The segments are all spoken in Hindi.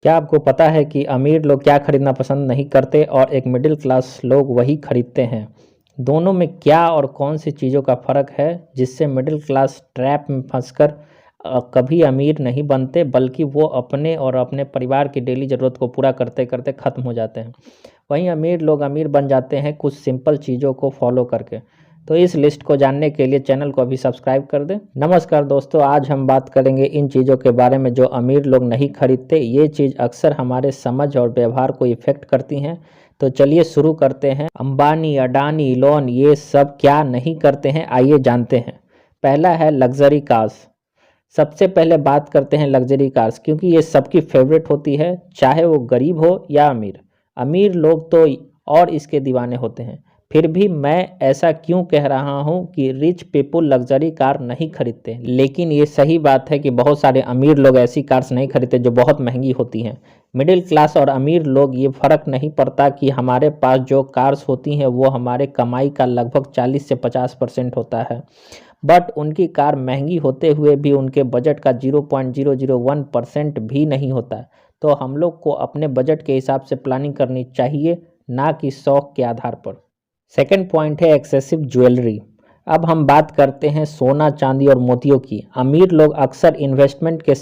क्या आपको पता है कि अमीर लोग क्या खरीदना पसंद नहीं करते और एक मिडिल क्लास लोग वही खरीदते हैं? दोनों में क्या और कौन सी चीज़ों का फ़र्क है जिससे मिडिल क्लास ट्रैप में फंसकर कभी अमीर नहीं बनते बल्कि वो अपने और अपने परिवार की डेली ज़रूरत को पूरा करते करते ख़त्म हो जाते हैं। वहीं अमीर लोग अमीर बन जाते हैं कुछ सिंपल चीज़ों को फॉलो करके। तो इस लिस्ट को जानने के लिए चैनल को अभी सब्सक्राइब कर दें। नमस्कार दोस्तों, आज हम बात करेंगे इन चीज़ों के बारे में जो अमीर लोग नहीं खरीदते। ये चीज़ अक्सर हमारे समझ और व्यवहार को इफ़ेक्ट करती हैं। तो चलिए शुरू करते हैं। अंबानी, अडानी, इलॉन ये सब क्या नहीं करते हैं, आइए जानते हैं। पहला है लग्जरी कार्स। सबसे पहले बात करते हैं लग्जरी कार्स, क्योंकि ये सबकी फेवरेट होती है, चाहे वो गरीब हो या अमीर। अमीर लोग तो और इसके दीवाने होते हैं। फिर भी मैं ऐसा क्यों कह रहा हूँ कि रिच पीपल लग्जरी कार नहीं खरीदते, लेकिन ये सही बात है कि बहुत सारे अमीर लोग ऐसी कार्स नहीं खरीदते जो बहुत महंगी होती हैं। मिडिल क्लास और अमीर लोग ये फ़र्क नहीं पड़ता कि हमारे पास जो कार्स होती हैं वो हमारे कमाई का लगभग 40 से 50% होता है, बट उनकी कार महंगी होते हुए भी उनके बजट का 0.001% भी नहीं होता। तो हम लोग को अपने बजट के हिसाब से प्लानिंग करनी चाहिए, ना कि शौक के आधार पर। सेकंड पॉइंट है एक्सेसिव ज्वेलरी। अब हम बात करते हैं सोना, चांदी और मोतियों की। अमीर लोग अक्सर इन्वेस्टमेंट के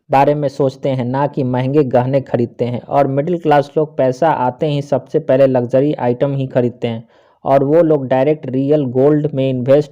बारे में सोचते हैं, ना कि महंगे गहने खरीदते हैं। और मिडिल क्लास लोग पैसा आते ही सबसे पहले लग्जरी आइटम ही खरीदते हैं, और वो लोग डायरेक्ट रियल गोल्ड में इन्वेस्ट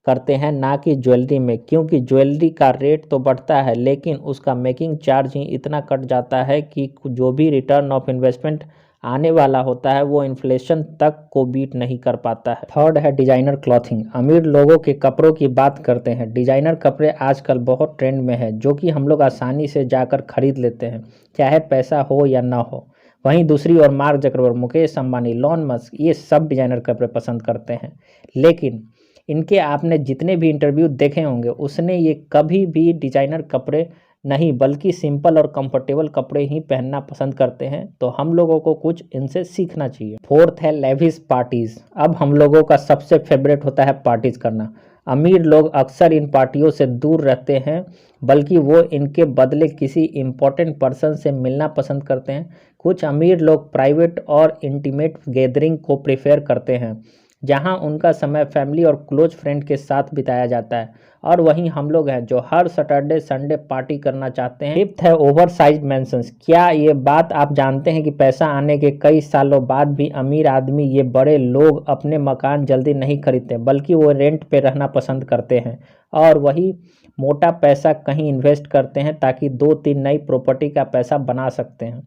करते हैं, ना कि ज्वेलरी में। क्योंकि ज्वेलरी का रेट तो बढ़ता है, लेकिन उसका मेकिंग चार्ज ही इतना कट जाता है कि जो भी रिटर्न ऑफ इन्वेस्टमेंट आने वाला होता है वो इन्फ्लेशन तक को बीट नहीं कर पाता है। थर्ड है डिजाइनर क्लॉथिंग। अमीर लोगों के कपड़ों की बात करते हैं। डिजाइनर कपड़े आजकल बहुत ट्रेंड में है, जो कि हम लोग आसानी से जाकर खरीद लेते हैं, चाहे पैसा हो या ना हो। वहीं दूसरी ओर Mark Zuckerberg, Mukesh Ambani, Elon Musk ये सब डिजाइनर कपड़े पसंद करते हैं। लेकिन इनके आपने जितने भी इंटरव्यू देखे होंगे उसने ये कभी भी डिजाइनर कपड़े नहीं बल्कि सिंपल और कंफर्टेबल कपड़े ही पहनना पसंद करते हैं। तो हम लोगों को कुछ इनसे सीखना चाहिए। फोर्थ है लेविश पार्टीज। अब हम लोगों का सबसे फेवरेट होता है पार्टीज करना। अमीर लोग अक्सर इन पार्टियों से दूर रहते हैं, बल्कि वो इनके बदले किसी इम्पोर्टेंट पर्सन से मिलना पसंद करते हैं। कुछ अमीर लोग प्राइवेट और इंटीमेट गैदरिंग को प्रेफर करते हैं, जहां उनका समय फैमिली और क्लोज फ्रेंड के साथ बिताया जाता है। और वहीं हम लोग हैं जो हर सैटरडे संडे पार्टी करना चाहते हैं। फिफ्थ है ओवर साइज मैंशंस। क्या ये बात आप जानते हैं कि पैसा आने के कई सालों बाद भी अमीर आदमी, ये बड़े लोग अपने मकान जल्दी नहीं खरीदते, बल्कि वो रेंट पे रहना पसंद करते हैं और वही मोटा पैसा कहीं इन्वेस्ट करते हैं ताकि 2-3 नई प्रॉपर्टी का पैसा बना सकते हैं।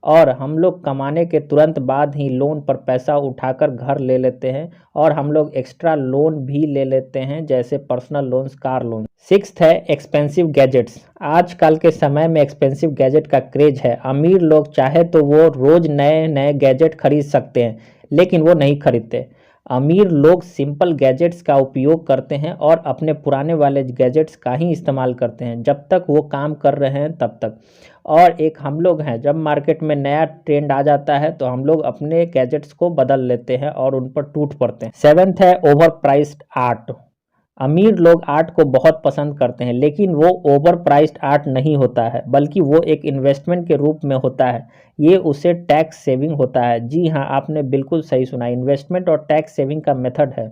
और हम लोग कमाने के तुरंत बाद ही लोन पर पैसा उठाकर घर ले लेते हैं, और हम लोग एक्स्ट्रा लोन भी ले लेते हैं, जैसे personal loans, car loan. Sixth है एक्सपेंसिव गैजेट्स। आजकल के समय में एक्सपेंसिव गैजेट का क्रेज है। अमीर लोग चाहे तो वो रोज नए नए गैजेट खरीद सकते हैं, लेकिन वो नहीं खरीदते। अमीर लोग सिंपल गैजेट्स का उपयोग करते हैं और अपने पुराने वाले गैजेट्स का ही इस्तेमाल करते हैं जब तक वो काम कर रहे हैं तब तक। और एक हम लोग हैं, जब मार्केट में नया ट्रेंड आ जाता है तो हम लोग अपने गैजेट्स को बदल लेते हैं और उन पर टूट पड़ते हैं। सेवेंथ है ओवर प्राइस्ड आर्ट। अमीर लोग आर्ट को बहुत पसंद करते हैं, लेकिन वो ओवर प्राइस्ड आर्ट नहीं होता है, बल्कि वो एक इन्वेस्टमेंट के रूप में होता है। ये उसे टैक्स सेविंग होता है। जी हाँ, आपने बिल्कुल सही सुना, इन्वेस्टमेंट और टैक्स सेविंग का मेथड है।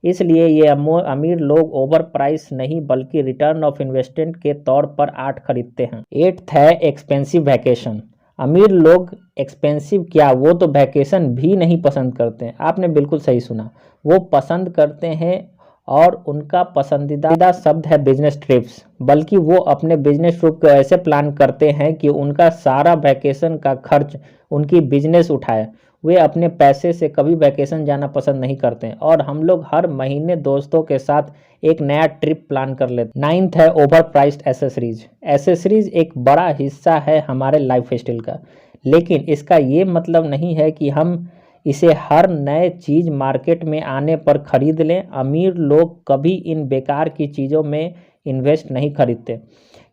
इसलिए ये अमीर लोग ओवर प्राइस नहीं बल्कि रिटर्न ऑफ इन्वेस्टमेंट के तौर पर आर्ट खरीदते हैं। एट्थ है एक्सपेंसिव वैकेशन। अमीर लोग एक्सपेंसिव क्या, वो तो वैकेशन भी नहीं पसंद करते हैं। आपने बिल्कुल सही सुना, वो पसंद करते हैं, और उनका पसंदीदा शब्द है बिजनेस ट्रिप्स। बल्कि वो अपने बिजनेस ट्रिप को ऐसे प्लान करते हैं कि उनका सारा वैकेशन का खर्च उनकी बिजनेस उठाए। वे अपने पैसे से कभी वैकेशन जाना पसंद नहीं करते हैं, और हम लोग हर महीने दोस्तों के साथ एक नया ट्रिप प्लान कर लेते हैं। नाइन्थ है ओवर प्राइस्ड एसेसरीज। एसेसरीज एक बड़ा हिस्सा है हमारे लाइफ स्टाइल का, लेकिन इसका ये मतलब नहीं है कि हम इसे हर नए चीज़ मार्केट में आने पर खरीद लें। अमीर लोग कभी इन बेकार की चीज़ों में इन्वेस्ट नहीं खरीदते,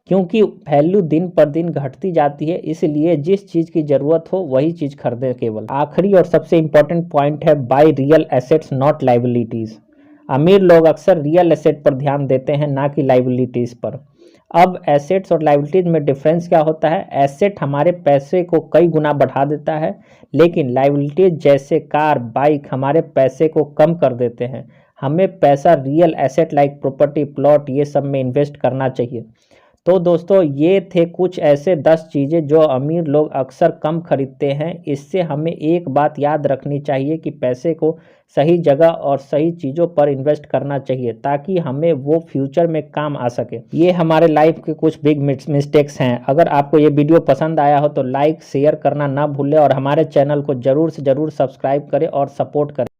क्योंकि वैल्यू दिन पर दिन घटती जाती है। इसलिए जिस चीज़ की ज़रूरत हो वही चीज़ खरीदें केवल। आखिरी और सबसे इम्पोर्टेंट पॉइंट है by real assets not liabilities. अमीर लोग अक्सर रियल एसेट पर ध्यान देते हैं, ना कि लाइबिलिटीज़ पर। अब एसेट्स और लाइबिलिटीज में डिफरेंस क्या होता है? एसेट हमारे पैसे को कई गुना बढ़ा देता है, लेकिन लाइबिलिटीज जैसे कार, बाइक हमारे पैसे को कम कर देते हैं। हमें पैसा real asset like property, plot ये सब में इन्वेस्ट करना चाहिए। तो दोस्तों ये थे कुछ ऐसे 10 चीज़ें जो अमीर लोग अक्सर कम खरीदते हैं। इससे हमें एक बात याद रखनी चाहिए कि पैसे को सही जगह और सही चीज़ों पर इन्वेस्ट करना चाहिए ताकि हमें वो फ्यूचर में काम आ सके। ये हमारे लाइफ के कुछ बिग मिस्टेक्स हैं। अगर आपको ये वीडियो पसंद आया हो तो लाइक शेयर करना ना भूलें और हमारे चैनल को ज़रूर से ज़रूर सब्सक्राइब करें और सपोर्ट करें।